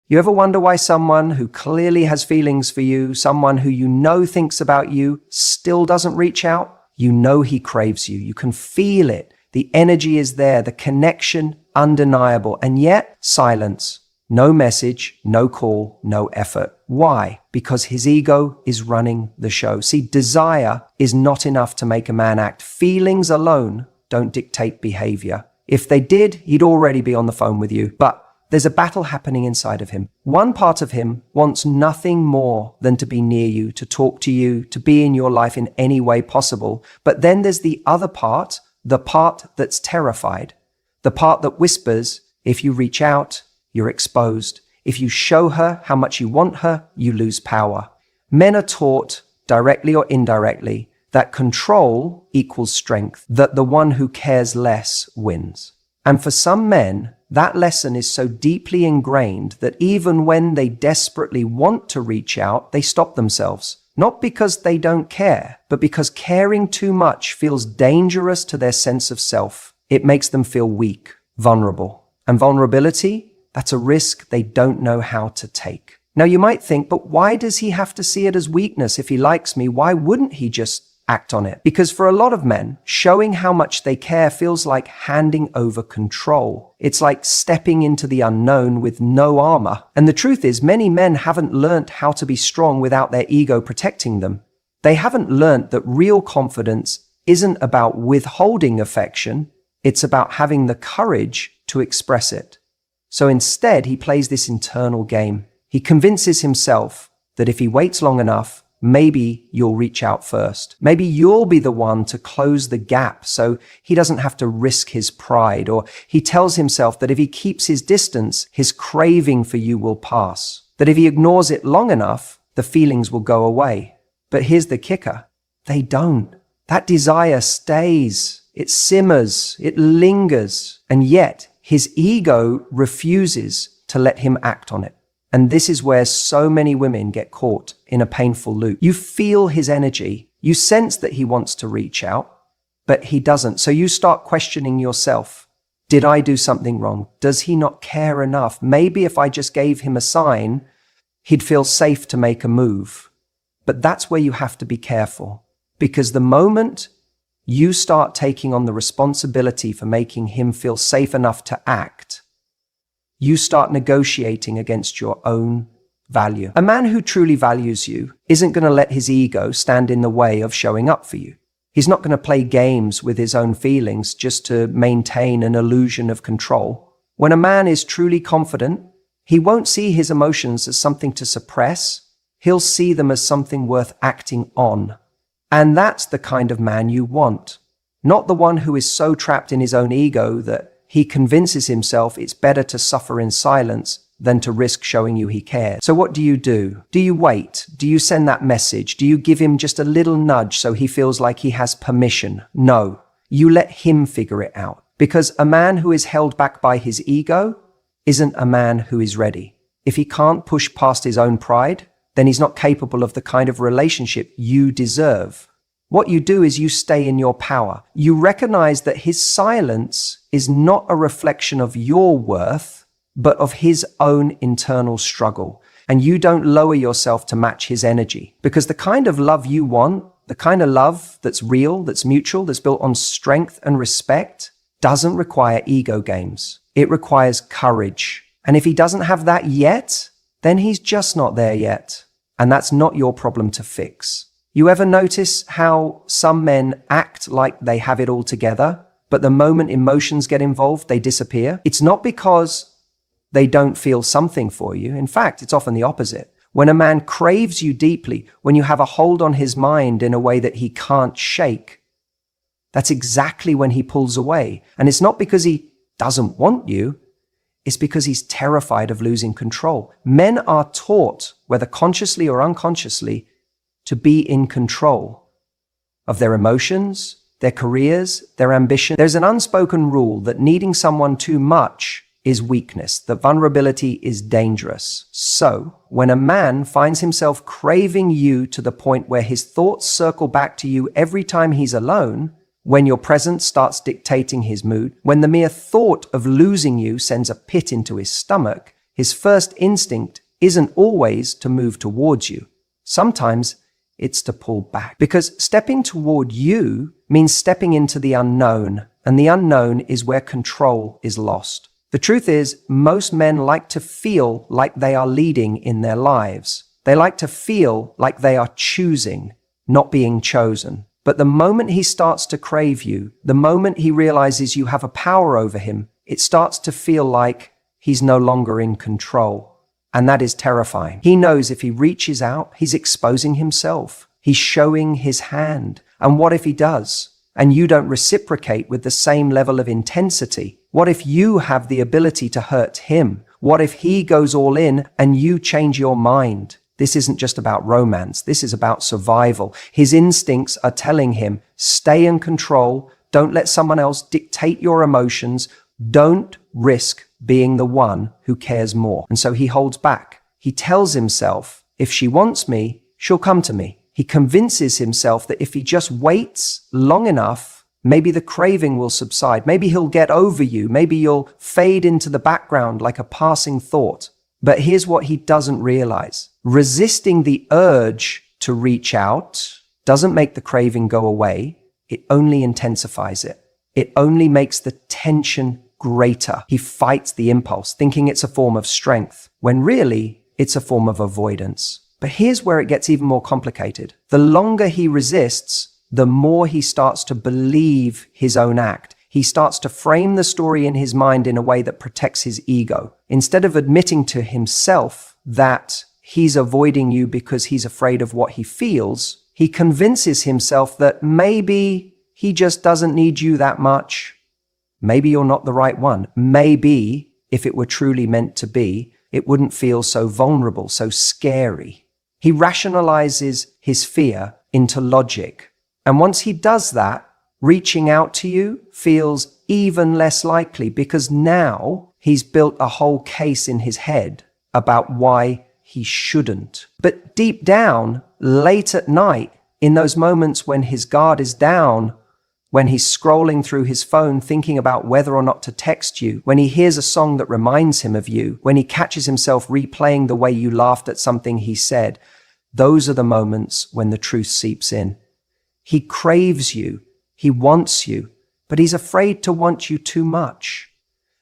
You ever wonder why someone who clearly has feelings for you, someone who you know thinks about you, still doesn't reach out? You know he craves you. You can feel it. The energy is there, the connection undeniable, and yet silence. No message, no call, no effort. Why? Because his ego is running the show. See, desire is not enough to make a man act. Feelings alone don't dictate behavior. If they did, he'd already be on the phone with you. But there's a battle happening inside of him. One part of him wants nothing more than to be near you, to talk to you, to be in your life in any way possible. But then there's the other part, the part that's terrified, the part that whispers, if you reach out, you're exposed. If you show her how much you want her, you lose power. Men are taught, directly or indirectly, that control equals strength, that the one who cares less wins. And for some men, that lesson is so deeply ingrained that even when they desperately want to reach out, they stop themselves. Not because they don't care, but because caring too much feels dangerous to their sense of self. It makes them feel weak, vulnerable. And vulnerability, that's a risk they don't know how to take. Now you might think, but why does he have to see it as weakness? If he likes me, why wouldn't he just act on it? Because for a lot of men, showing how much they care feels like handing over control. It's like stepping into the unknown with no armor. And the truth is, many men haven't learnt how to be strong without their ego protecting them. They haven't learnt that real confidence isn't about withholding affection, it's about having the courage to express it. So instead, he plays this internal game. He convinces himself that if he waits long enough, maybe you'll reach out first. Maybe you'll be the one to close the gap so he doesn't have to risk his pride. Or he tells himself that if he keeps his distance, his craving for you will pass. That if he ignores it long enough, the feelings will go away. But here's the kicker. They don't. That desire stays. It simmers. It lingers. And yet his ego refuses to let him act on it. And this is where so many women get caught in a painful loop. You feel his energy. You sense that he wants to reach out, but he doesn't. So you start questioning yourself. Did I do something wrong? Does he not care enough? Maybe if I just gave him a sign, he'd feel safe to make a move. But that's where you have to be careful. Because the moment you start taking on the responsibility for making him feel safe enough to act, you start negotiating against your own value. A man who truly values you isn't going to let his ego stand in the way of showing up for you. He's not going to play games with his own feelings just to maintain an illusion of control. When a man is truly confident, he won't see his emotions as something to suppress. He'll see them as something worth acting on. And that's the kind of man you want. Not the one who is so trapped in his own ego that he convinces himself it's better to suffer in silence than to risk showing you he cares. So what do? Do you wait? Do you send that message? Do you give him just a little nudge so he feels like he has permission? No. You let him figure it out. Because a man who is held back by his ego isn't a man who is ready. If he can't push past his own pride, then he's not capable of the kind of relationship you deserve. What you do is you stay in your power. You recognize that his silence is not a reflection of your worth, but of his own internal struggle. And you don't lower yourself to match his energy. Because the kind of love you want, the kind of love that's real, that's mutual, that's built on strength and respect, doesn't require ego games. It requires courage. And if he doesn't have that yet, then he's just not there yet. And that's not your problem to fix. You ever notice how some men act like they have it all together, but the moment emotions get involved, they disappear? It's not because they don't feel something for you. In fact, it's often the opposite. When a man craves you deeply, when you have a hold on his mind in a way that he can't shake, that's exactly when he pulls away. And it's not because he doesn't want you, it's because he's terrified of losing control. Men are taught, whether consciously or unconsciously, to be in control of their emotions, their careers, their ambition. There's an unspoken rule that needing someone too much is weakness, that vulnerability is dangerous. So, when a man finds himself craving you to the point where his thoughts circle back to you every time he's alone, when your presence starts dictating his mood, when the mere thought of losing you sends a pit into his stomach, his first instinct isn't always to move towards you. Sometimes it's to pull back. Because stepping toward you means stepping into the unknown, and the unknown is where control is lost. The truth is, most men like to feel like they are leading in their lives. They like to feel like they are choosing, not being chosen. But the moment he starts to crave you, the moment he realizes you have a power over him, it starts to feel like he's no longer in control. And that is terrifying. He knows if he reaches out, he's exposing himself. He's showing his hand. And what if he does? And you don't reciprocate with the same level of intensity? What if you have the ability to hurt him? What if he goes all in and you change your mind? This isn't just about romance. This is about survival. His instincts are telling him, stay in control. Don't let someone else dictate your emotions. Don't risk being the one who cares more. And so he holds back. He tells himself, if she wants me, she'll come to me. He convinces himself that if he just waits long enough, maybe the craving will subside. Maybe he'll get over you. Maybe you'll fade into the background like a passing thought. But here's what he doesn't realize. Resisting the urge to reach out doesn't make the craving go away. It only intensifies it. It only makes the tension greater. He fights the impulse, thinking it's a form of strength, when really it's a form of avoidance. But here's where it gets even more complicated. The longer he resists, the more he starts to believe his own act. He starts to frame the story in his mind in a way that protects his ego. Instead of admitting to himself that he's avoiding you because he's afraid of what he feels, he convinces himself that maybe he just doesn't need you that much. Maybe you're not the right one. Maybe, if it were truly meant to be, it wouldn't feel so vulnerable, so scary. He rationalizes his fear into logic. And once he does that, reaching out to you feels even less likely because now he's built a whole case in his head about why he shouldn't. But deep down, late at night, in those moments when his guard is down, when he's scrolling through his phone thinking about whether or not to text you, when he hears a song that reminds him of you, when he catches himself replaying the way you laughed at something he said, those are the moments when the truth seeps in. He craves you, he wants you, but he's afraid to want you too much.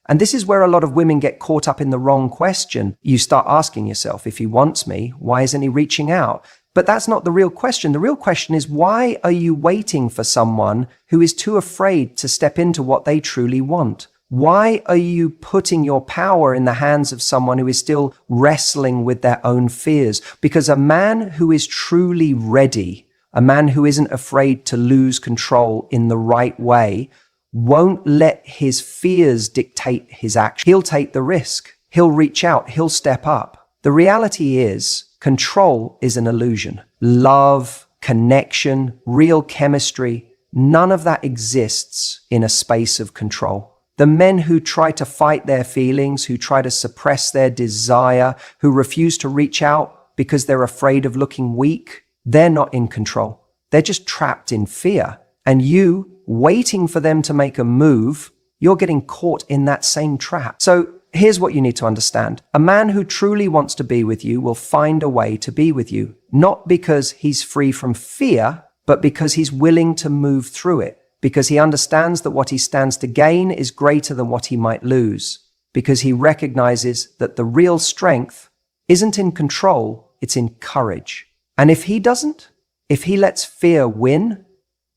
And this is where a lot of women get caught up in the wrong question. You start asking yourself, if he wants me, why isn't he reaching out? But that's not the real question. The real question is, why are you waiting for someone who is too afraid to step into what they truly want? Why are you putting your power in the hands of someone who is still wrestling with their own fears? Because a man who is truly ready, a man who isn't afraid to lose control in the right way, won't let his fears dictate his action. He'll take the risk. He'll reach out. He'll step up. The reality is, control is an illusion. Love, connection, real chemistry, none of that exists in a space of control. The men who try to fight their feelings, who try to suppress their desire, who refuse to reach out because they're afraid of looking weak, they're not in control. They're just trapped in fear. And you, waiting for them to make a move, you're getting caught in that same trap. So here's what you need to understand. A man who truly wants to be with you will find a way to be with you, not because he's free from fear, but because he's willing to move through it, because he understands that what he stands to gain is greater than what he might lose, because he recognizes that the real strength isn't in control, it's in courage. And if he doesn't, if he lets fear win,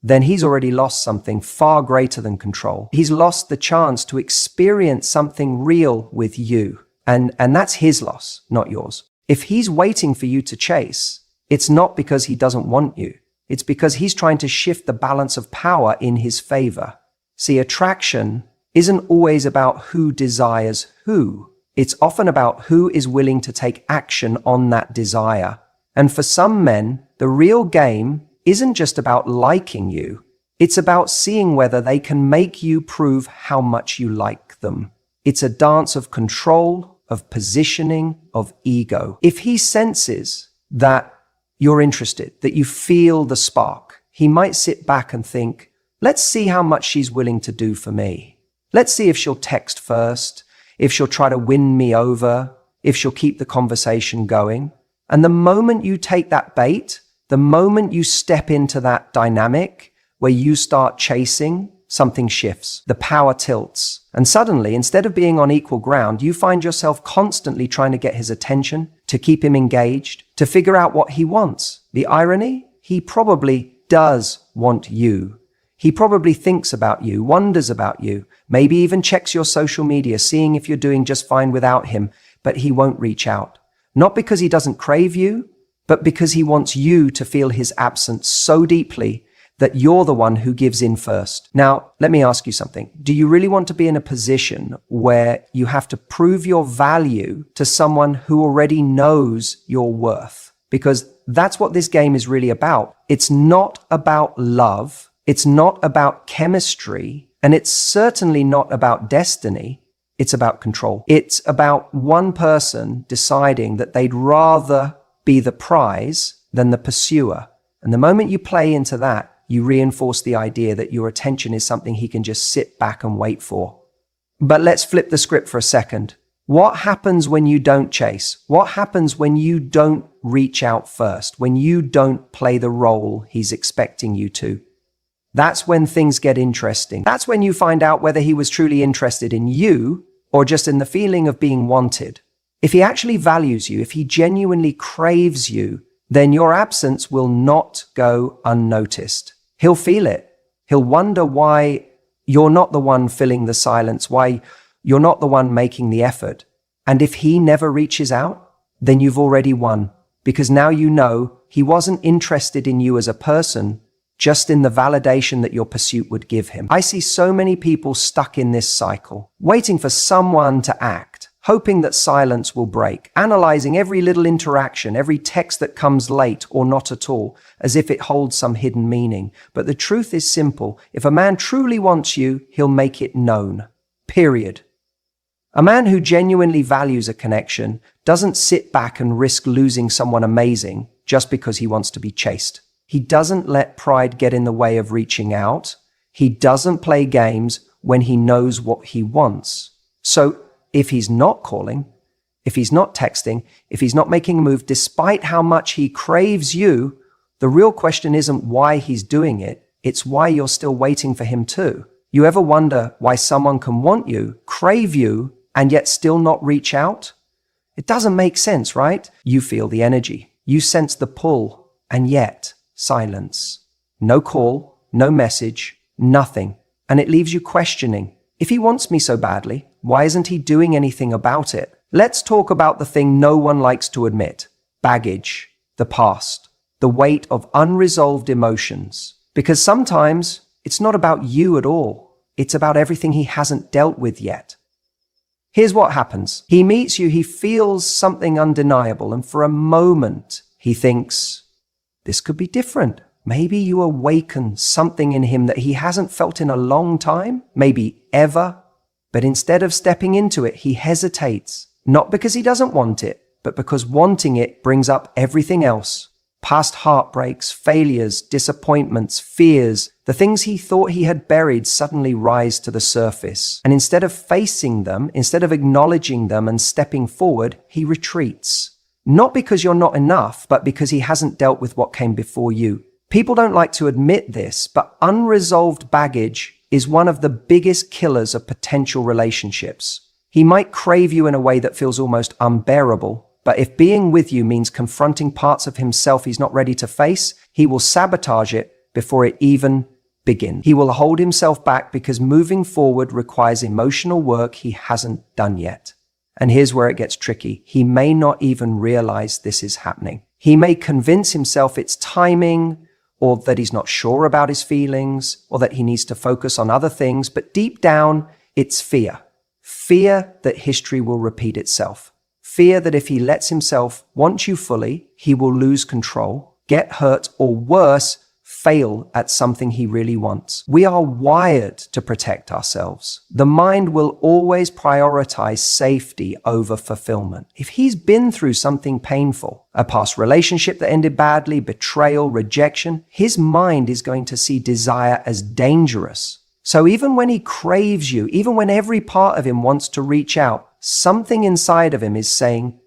then he's already lost something far greater than control. He's lost the chance to experience something real with you. And that's his loss, not yours. If he's waiting for you to chase, it's not because he doesn't want you. It's because he's trying to shift the balance of power in his favor. See, attraction isn't always about who desires who. It's often about who is willing to take action on that desire. And for some men, the real game isn't just about liking you. It's about seeing whether they can make you prove how much you like them. It's a dance of control, of positioning, of ego. If he senses that you're interested, that you feel the spark, he might sit back and think, let's see how much she's willing to do for me. Let's see if she'll text first, if she'll try to win me over, if she'll keep the conversation going. And the moment you take that bait, the moment you step into that dynamic where you start chasing, something shifts. The power tilts. And suddenly, instead of being on equal ground, you find yourself constantly trying to get his attention, to keep him engaged, to figure out what he wants. The irony? He probably does want you. He probably thinks about you, wonders about you, maybe even checks your social media, seeing if you're doing just fine without him, but he won't reach out. Not because he doesn't crave you, but because he wants you to feel his absence so deeply that you're the one who gives in first. Now, let me ask you something. Do you really want to be in a position where you have to prove your value to someone who already knows your worth? Because that's what this game is really about. It's not about love. It's not about chemistry. And it's certainly not about destiny. It's about control. It's about one person deciding that they'd rather be the prize than the pursuer. And the moment you play into that, you reinforce the idea that your attention is something he can just sit back and wait for. But let's flip the script for a second. What happens when you don't chase? What happens when you don't reach out first? When you don't play the role he's expecting you to? That's when things get interesting. That's when you find out whether he was truly interested in you or just in the feeling of being wanted. If he actually values you, if he genuinely craves you, then your absence will not go unnoticed. He'll feel it. He'll wonder why you're not the one filling the silence, why you're not the one making the effort. And if he never reaches out, then you've already won, because now you know he wasn't interested in you as a person, just in the validation that your pursuit would give him. I see so many people stuck in this cycle, waiting for someone to act, hoping that silence will break, analyzing every little interaction, every text that comes late or not at all, as if it holds some hidden meaning. But the truth is simple. If a man truly wants you, he'll make it known. Period. A man who genuinely values a connection doesn't sit back and risk losing someone amazing just because he wants to be chased. He doesn't let pride get in the way of reaching out. He doesn't play games when he knows what he wants. So, if he's not calling, if he's not texting, if he's not making a move, despite how much he craves you, the real question isn't why he's doing it, it's why you're still waiting for him too. You ever wonder why someone can want you, crave you, and yet still not reach out? It doesn't make sense, right? You feel the energy, you sense the pull, and yet silence. No call, no message, nothing. And it leaves you questioning. If he wants me so badly, why isn't he doing anything about it? Let's talk about the thing no one likes to admit. Baggage, the past, the weight of unresolved emotions. Because sometimes it's not about you at all. It's about everything he hasn't dealt with yet. Here's what happens. He meets you, he feels something undeniable, and for a moment he thinks, this could be different. Maybe you awaken something in him that he hasn't felt in a long time, maybe ever. But instead of stepping into it, he hesitates. Not because he doesn't want it, but because wanting it brings up everything else. Past heartbreaks, failures, disappointments, fears, the things he thought he had buried suddenly rise to the surface. And instead of facing them, instead of acknowledging them and stepping forward, he retreats. Not because you're not enough, but because he hasn't dealt with what came before you. People don't like to admit this, but unresolved baggage is one of the biggest killers of potential relationships. He might crave you in a way that feels almost unbearable, but if being with you means confronting parts of himself he's not ready to face, he will sabotage it before it even begins. He will hold himself back because moving forward requires emotional work he hasn't done yet. And here's where it gets tricky. He may not even realize this is happening. He may convince himself it's timing, or that he's not sure about his feelings, or that he needs to focus on other things, but deep down, it's fear. Fear that history will repeat itself. Fear that if he lets himself want you fully, he will lose control, get hurt, or worse, fail at something he really wants. We are wired to protect ourselves. The mind will always prioritize safety over fulfillment. If he's been through something painful, a past relationship that ended badly, betrayal, rejection, his mind is going to see desire as dangerous. So even when he craves you, even when every part of him wants to reach out, something inside of him is saying,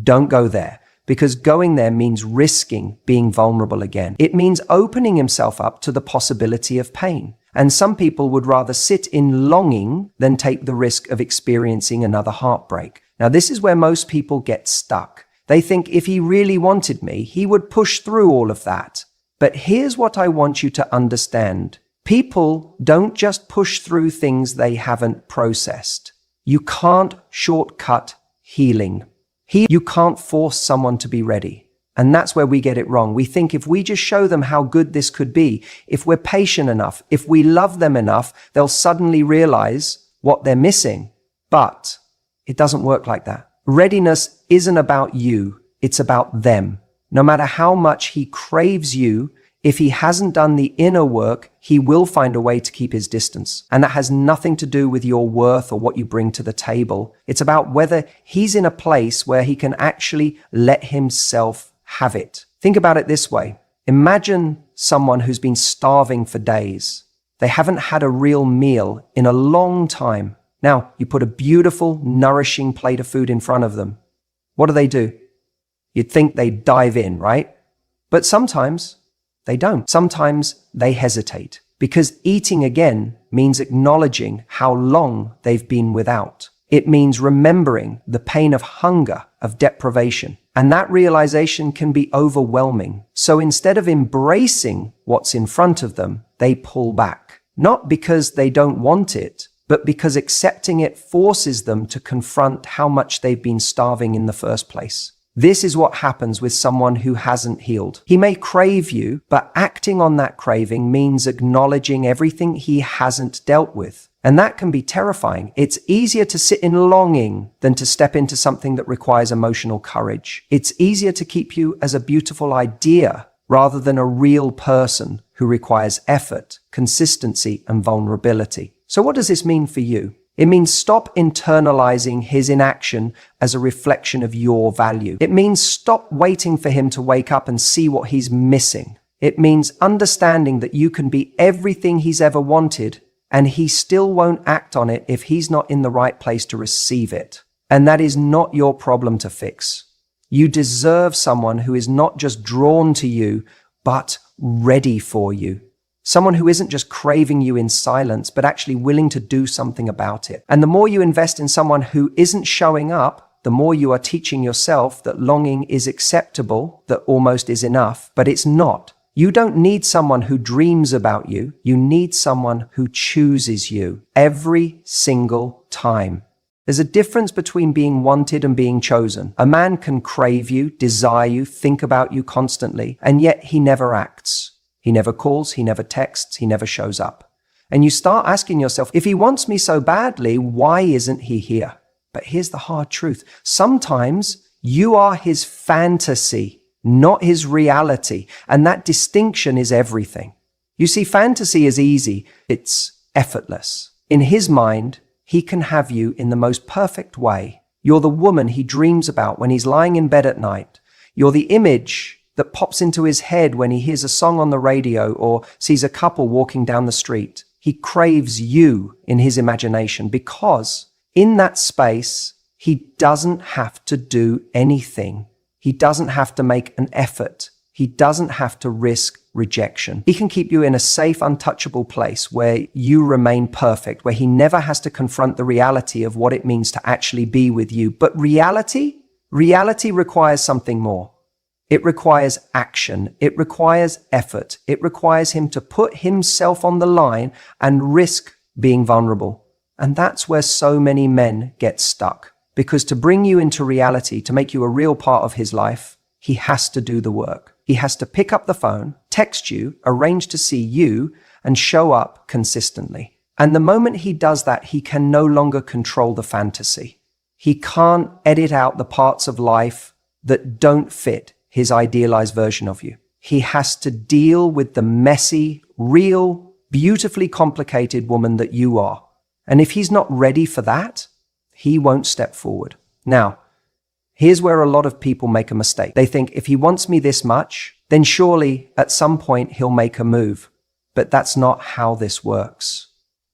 don't go there, because going there means risking being vulnerable again. It means opening himself up to the possibility of pain. And some people would rather sit in longing than take the risk of experiencing another heartbreak. Now, this is where most people get stuck. They think if he really wanted me, he would push through all of that. But here's what I want you to understand. People don't just push through things they haven't processed. You can't shortcut healing. You can't force someone to be ready. And that's where we get it wrong. We think if we just show them how good this could be, if we're patient enough, if we love them enough, they'll suddenly realize what they're missing. But it doesn't work like that. Readiness isn't about you. It's about them. No matter how much he craves you, if he hasn't done the inner work, he will find a way to keep his distance. And that has nothing to do with your worth or what you bring to the table. It's about whether he's in a place where he can actually let himself have it. Think about it this way. Imagine someone who's been starving for days. They haven't had a real meal in a long time. Now, you put a beautiful, nourishing plate of food in front of them. What do? You'd think they'd dive in, right? But sometimes they don't. Sometimes they hesitate, because eating again means acknowledging how long they've been without. It means remembering the pain of hunger, of deprivation. And that realization can be overwhelming. So instead of embracing what's in front of them, they pull back. Not because they don't want it, but because accepting it forces them to confront how much they've been starving in the first place. This is what happens with someone who hasn't healed. He may crave you, but acting on that craving means acknowledging everything he hasn't dealt with. And that can be terrifying. It's easier to sit in longing than to step into something that requires emotional courage. It's easier to keep you as a beautiful idea rather than a real person who requires effort, consistency, and vulnerability. So what does this mean for you? It means stop internalizing his inaction as a reflection of your value. It means stop waiting for him to wake up and see what he's missing. It means understanding that you can be everything he's ever wanted, and he still won't act on it if he's not in the right place to receive it. And that is not your problem to fix. You deserve someone who is not just drawn to you, but ready for you. Someone who isn't just craving you in silence, but actually willing to do something about it. And the more you invest in someone who isn't showing up, the more you are teaching yourself that longing is acceptable, that almost is enough, but it's not. You don't need someone who dreams about you. You need someone who chooses you every single time. There's a difference between being wanted and being chosen. A man can crave you, desire you, think about you constantly, and yet he never acts. He never calls, he never texts, he never shows up. And you start asking yourself, if he wants me so badly, why isn't he here? But here's the hard truth. Sometimes you are his fantasy, not his reality. And that distinction is everything. You see, fantasy is easy. It's effortless. In his mind, he can have you in the most perfect way. You're the woman he dreams about when he's lying in bed at night. You're the image that pops into his head when he hears a song on the radio or sees a couple walking down the street. He craves you in his imagination because in that space, he doesn't have to do anything. He doesn't have to make an effort. He doesn't have to risk rejection. He can keep you in a safe, untouchable place where you remain perfect, where he never has to confront the reality of what it means to actually be with you. But reality requires something more. It requires action. It requires effort. It requires him to put himself on the line and risk being vulnerable. And that's where so many men get stuck. Because to bring you into reality, to make you a real part of his life, he has to do the work. He has to pick up the phone, text you, arrange to see you, and show up consistently. And the moment he does that, he can no longer control the fantasy. He can't edit out the parts of life that don't fit his idealized version of you. He has to deal with the messy, real, beautifully complicated woman that you are. And if he's not ready for that, he won't step forward. Now, here's where a lot of people make a mistake. They think if he wants me this much, then surely at some point he'll make a move. But that's not how this works.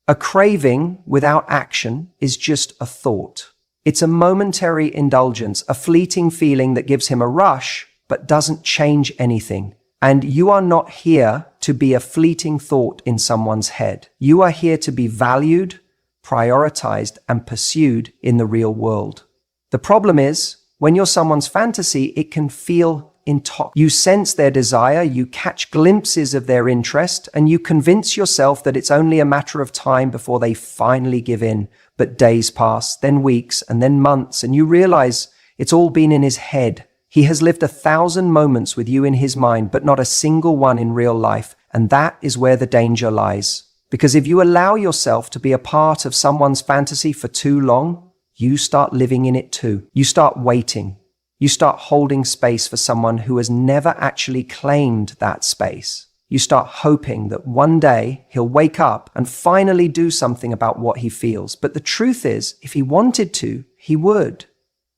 A craving without action is just a thought. It's a momentary indulgence, a fleeting feeling that gives him a rush, but doesn't change anything. And you are not here to be a fleeting thought in someone's head. You are here to be valued, prioritized, and pursued in the real world. The problem is, when you're someone's fantasy, it can feel intoxicating. You sense their desire, you catch glimpses of their interest, and you convince yourself that it's only a matter of time before they finally give in. But days pass, then weeks, and then months, and you realize it's all been in his head. He has lived 1,000 moments with you in his mind, but not a single one in real life, and that is where the danger lies. Because if you allow yourself to be a part of someone's fantasy for too long, you start living in it too. You start waiting. You start holding space for someone who has never actually claimed that space. You start hoping that one day he'll wake up and finally do something about what he feels. But the truth is, if he wanted to, he would.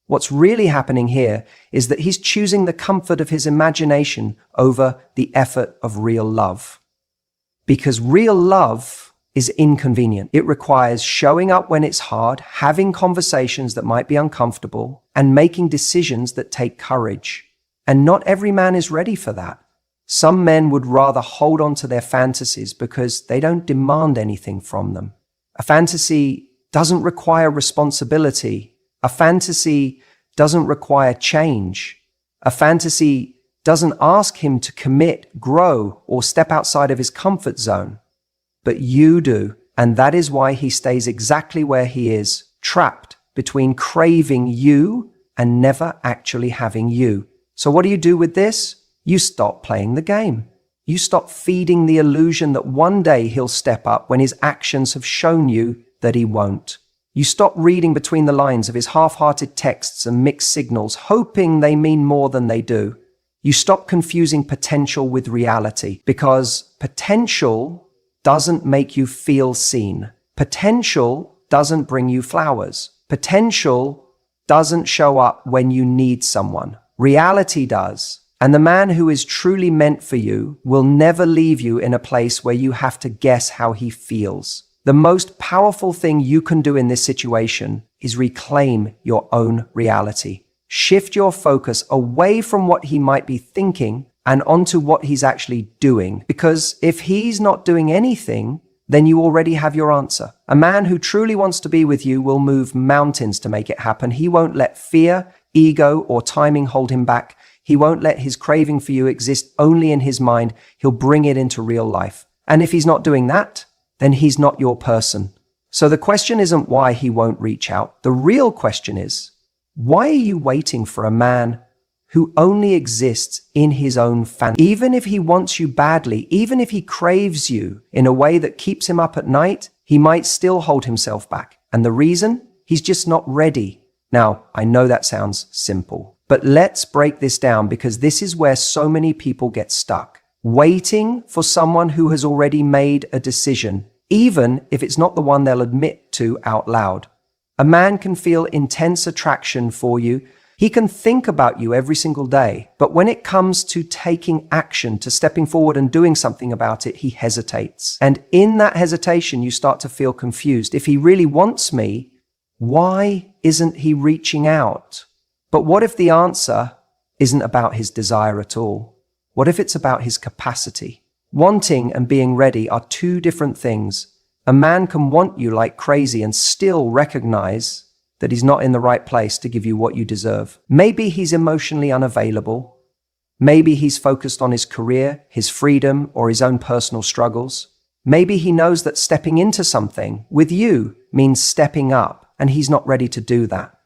What's really happening here is that he's choosing the comfort of his imagination over the effort of real love. Because real love is inconvenient. It requires showing up when it's hard, having conversations that might be uncomfortable, and making decisions that take courage. And not every man is ready for that. Some men would rather hold on to their fantasies because they don't demand anything from them. A fantasy doesn't require responsibility. A fantasy doesn't require change. A fantasy doesn't ask him to commit, grow, or step outside of his comfort zone. But you do, and that is why he stays exactly where he is, trapped between craving you and never actually having you. So what do you do with this? You stop playing the game. You stop feeding the illusion that one day he'll step up when his actions have shown you that he won't. You stop reading between the lines of his half-hearted texts and mixed signals, hoping they mean more than they do. You stop confusing potential with reality, because potential doesn't make you feel seen. Potential doesn't bring you flowers. Potential doesn't show up when you need someone. Reality does. And the man who is truly meant for you will never leave you in a place where you have to guess how he feels. The most powerful thing you can do in this situation is reclaim your own reality. Shift your focus away from what he might be thinking and onto what he's actually doing. Because if he's not doing anything, then you already have your answer. A man who truly wants to be with you will move mountains to make it happen. He won't let fear, ego, or timing hold him back. He won't let his craving for you exist only in his mind. He'll bring it into real life. And if he's not doing that, then he's not your person. So the question isn't why he won't reach out. The real question is, why are you waiting for a man who only exists in his own fantasy? Even if he wants you badly, even if he craves you in a way that keeps him up at night, he might still hold himself back. And the reason? He's just not ready. Now, I know that sounds simple, but let's break this down, because this is where so many people get stuck. Waiting for someone who has already made a decision, even if it's not the one they'll admit to out loud. A man can feel intense attraction for you. He can think about you every single day. But when it comes to taking action, to stepping forward and doing something about it, he hesitates. And in that hesitation, you start to feel confused. If he really wants me, why isn't he reaching out? But what if the answer isn't about his desire at all? What if it's about his capacity? Wanting and being ready are two different things. A man can want you like crazy and still recognize that he's not in the right place to give you what you deserve. Maybe he's emotionally unavailable. Maybe he's focused on his career, his freedom, or his own personal struggles. Maybe he knows that stepping into something with you means stepping up, and he's not ready to do that.